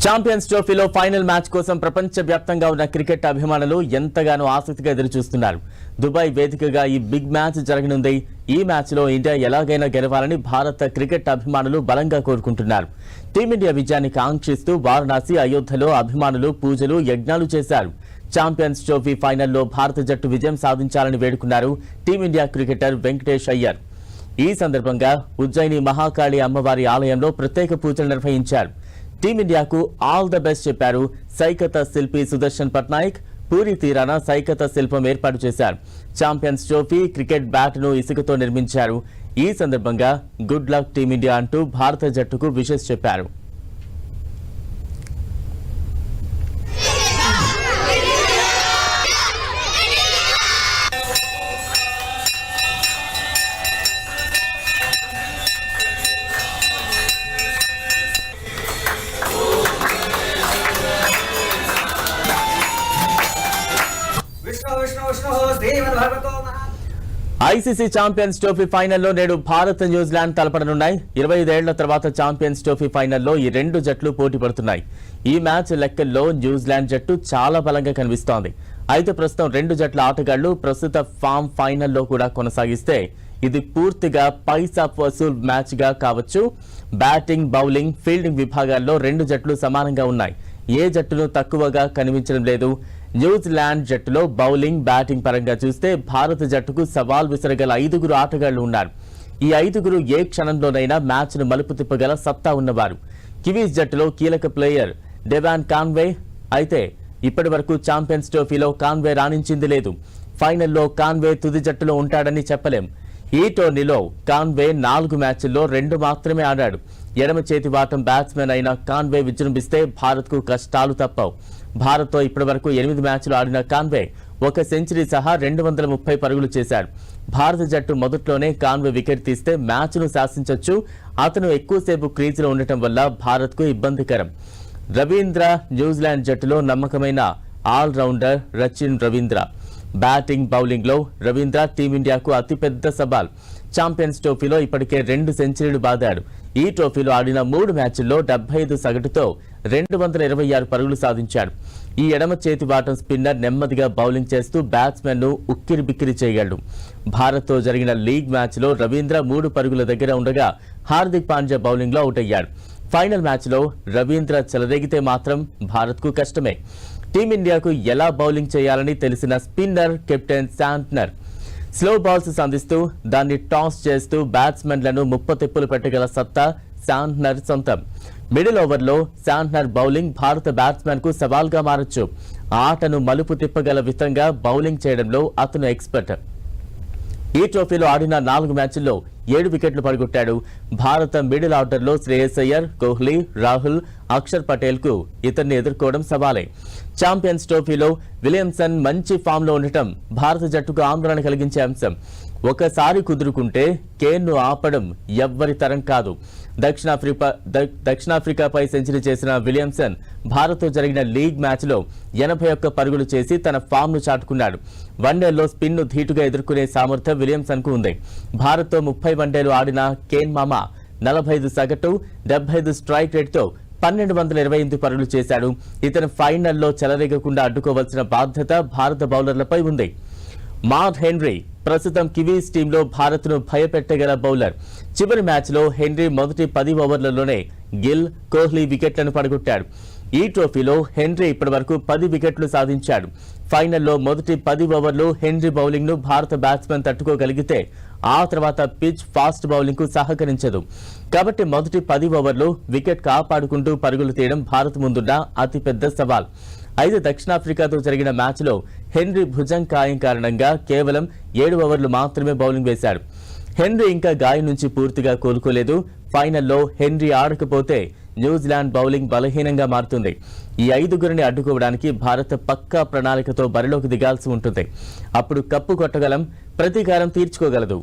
Champions ట్రోఫీలో final match కోసం ప్రపంచవ్యాప్తంగా ఉన్న క్రికెట్ అభిమానులు ఎంతగానో ఆసక్తిగా ఎదురుచూస్తున్నారు. దుబాయ్ వేదికగా ఈ బిగ్ మ్యాచ్ జరగనుంది. ఈ మ్యాచ్లో ఇండియా ఎలాగైనా గెలవాలని భారత క్రికెట్ అభిమానులు బలంగా కోరుకుంటున్నారు. టీమిండియా విజయాన్ని కాంక్షిస్తూ వారణాసి, అయోధ్యలో అభిమానులు పూజలు, యజ్ఞాలు చేశారు. ఛాంపియన్స్ ట్రోఫీ ఫైనల్లో భారత జట్టు విజయం సాధించాలని వేడుకున్నారు టీమిండియా క్రికెటర్ వెంకటేష్ అయ్యర్. ఈ సందర్భంగా ఉజ్జయిని మహాకాళి అమ్మవారి ఆలయంలో ప్రత్యేక పూజలు నిర్వహించారు. టీమిండియాకు ఆల్ ద బెస్ట్ చెప్పారు. సైకత శిల్పి సుదర్శన్ పట్నాయక్ పూరి తీరాన సైకత శిల్పం ఏర్పాటు చేశారు. ఛాంపియన్స్ ట్రోఫీ క్రికెట్ బ్యాట్ను ఇసుకతో నిర్మించారు. ఈ సందర్భంగా గుడ్ లక్ టీమిండియా అంటూ భారత జట్టుకు విషెస్ చెప్పారు. ఐసీసీ ఛాంపియన్స్ ట్రోఫీ ఫైనల్లో నేడు భారత్, న్యూజిలాండ్ తలపడనున్నాయి. 25 ఏళ్ల తర్వాత ఛాంపియన్స్ ట్రోఫీ ఫైనల్లో ఈ రెండు జట్లు పోటీ పడుతున్నాయి. ఈ మ్యాచ్ లెక్కల్లో న్యూజిలాండ్ జట్టు చాలా బలంగా కనిపిస్తోంది. అయితే ప్రస్తుతం రెండు జట్ల ఆటగాళ్లు ప్రస్తుత ఫామ్ ఫైనల్లో కూడా కొనసాగిస్తే ఇది పూర్తిగా పైసా వసూల్ మ్యాచ్ గా కావచ్చు. బ్యాటింగ్, బౌలింగ్, ఫీల్డింగ్ విభాగాల్లో రెండు జట్లు సమానంగా ఉన్నాయి. ఏ జట్టును తక్కువగా కనిపించడం లేదు. న్యూజిలాండ్ జట్టులో బౌలింగ్, బ్యాటింగ్ పరంగా చూస్తే భారత జట్టుకు సవాల్ విసరగల 5 ఆటగాళ్లు ఉన్నారు. ఈ 5 ఏ క్షణంలోనైనా మ్యాచ్ను మలుపు తిప్పగల సత్తా ఉన్నవారు. కివీస్ జట్టులో కీలక ప్లేయర్ డెవాన్ కాన్వే. అయితే ఇప్పటి వరకు ఛాంపియన్స్ ట్రోఫీలో కాన్వే రాణించింది లేదు. ఫైనల్లో కాన్వే తుది జట్టులో ఉంటాడని చెప్పలేం. ఈ టోర్నీలో కాన్వే 4 మ్యాచ్ల్లో 2 మాత్రమే ఆడాడు. ఎడమ చేతి వాటం బ్యాట్స్మెన్ అయిన కాన్వే విజృంభిస్తే భారత్కు కష్టాలు తప్పవు. భారత్తో ఇప్పటి వరకు 8 మ్యాచ్లు ఆడిన కాన్వే 1 సెంచరీ సహా 230 పరుగులు చేశాడు. భారత జట్టు మొదట్లోనే కాన్వే వికెట్ తీస్తే మ్యాచ్ను శాసించొచ్చు. అతను ఎక్కువసేపు క్రీజులో ఉండటం వల్ల భారత్కు ఇబ్బందికరం. రవీంద్ర న్యూజిలాండ్ జట్టులో నమ్మకమైన allrounder Rachin Ravindra. Batting, bowling లో రవీంద్ర టీమిండియాకు అతిపెద్ద సవాల్. ఛాంపియన్స్ ట్రోఫీలో ఇప్పటికే 2 సెంచరీలు బాదాడు. ఈ ట్రోఫీలో ఆడిన 3 మ్యాచ్ల్లో 75 సగటుతో 226 పరుగులు సాధించాడు. ఈ ఎడమ చేతి వాటం స్పిన్నర్ నెమ్మదిగా బౌలింగ్ చేస్తూ బ్యాట్స్మెన్ ను ఉక్కిరి బిక్కిరి చేయగలడు. భారత్తో జరిగిన లీగ్ మ్యాచ్లో రవీంద్ర 3 పరుగుల దగ్గర ఉండగా హార్దిక్ పాండ్యా బౌలింగ్ లో అవుట్ అయ్యాడు. ఫైనల్ మ్యాచ్లో రవీంద్ర చెలరేగితే మాత్రం భారత్కు కష్టమే. టీమిండియాకు ఎలా బౌలింగ్ చేయాలని తెలిసిన spinner captain Santner slow balls సంధిస్తూ దాన్ని టాస్ చేస్తూ బ్యాట్స్మెన్లను ముప్పతిప్పులు పెట్టగల సత్తా శాంట్నర్ సొంతం. మిడిల్ ఓవర్లో శాంట్నర్ బౌలింగ్ భారత బ్యాట్స్మెన్ కు సవాల్గా మారొచ్చు. ఆటను మలుపు తిప్పగల విధంగా బౌలింగ్ చేయడంలో అతను ఎక్స్పర్ట్. ఈ ట్రోఫీలో ఆడిన 4 మ్యాచ్ల్లో 7 వికెట్లు పడగొట్టాడు. భారత మిడిల్ ఆర్డర్లో శ్రేయస్ అయ్యర్, కోహ్లీ, రాహుల్, అక్షర్ పటేల్ కు ఇతన్ని ఎదుర్కోవడం సవాలే. ఛాంపియన్స్ ట్రోఫీలో విలియమ్సన్ మంచి ఫామ్ లో ఉండటం భారత జట్టుకు ఆందోళన కలిగించే అంశం. ఒకసారి కుదురుకుంటే కేన్ను ఆపడం ఎవ్వరి తరం కాదు. దక్షిణాఫ్రికాపై సెంచరీ చేసిన విలియమ్సన్ భారత్తో జరిగిన లీగ్ మ్యాచ్లో 81 పరుగులు చేసి తన ఫామ్ ను చాటుకున్నాడు. వన్డేల్లో స్పిన్ ను ధీటుగా ఎదుర్కొనే సామర్థ్యం విలియమ్సన్ కు ఉంది. భారత్తో 30 వన్డేలు ఆడిన కేన్ మామ 45 సగటు, 75 స్ట్రైక్ రేట్ తో 1228 పరుగులు చేశాడు. ఇతను ఫైనల్లో చెలరేగకుండా అడ్డుకోవాల్సిన బాధ్యత భారత బౌలర్లపై ఉంది. మార్క్ హెన్రీ ప్రస్తుతం కివీస్ టీంలో భారత్ను భయపెట్టగల బౌలర్. చివరి మ్యాచ్లో హెన్రీ మొదటి 10 ఓవర్లలోనే గిల్, కోహ్లీ వికెట్లను పడగొట్టాడు. ఈ ట్రోఫీలో హెన్రీ ఇప్పటివరకు 10 వికెట్లు సాధించాడు. ఫైనల్లో మొదటి 10 ఓవర్లు హెన్రీ బౌలింగ్ ను భారత బ్యాట్స్మెన్ తట్టుకోగలిగితే ఆ తర్వాత పిచ్ ఫాస్ట్ బౌలింగ్ కు సహకరించదు. కాబట్టి మొదటి 10 ఓవర్లు వికెట్ కాపాడుకుంటూ పరుగులు తీయడం భారత్ ముందున్న అతిపెద్ద సవాల్. అయితే దక్షిణాఫ్రికాతో జరిగిన మ్యాచ్లో హెన్రీ భుజం గాయం కారణంగా కేవలం 7 ఓవర్లు మాత్రమే బౌలింగ్ వేశాడు. హెన్రీ ఇంకా గాయం నుంచి పూర్తిగా కోలుకోలేదు. ఫైనల్లో హెన్రీ ఆడకపోతే న్యూజిలాండ్ బౌలింగ్ బలహీనంగా మారుతుంది. ఈ 5 అడ్డుకోవడానికి భారత్ పక్కా ప్రణాళికతో బరిలోకి దిగాల్సి ఉంటుంది. అప్పుడు కప్పు కొట్టగలం, ప్రతీకారం తీర్చుకోగలదు.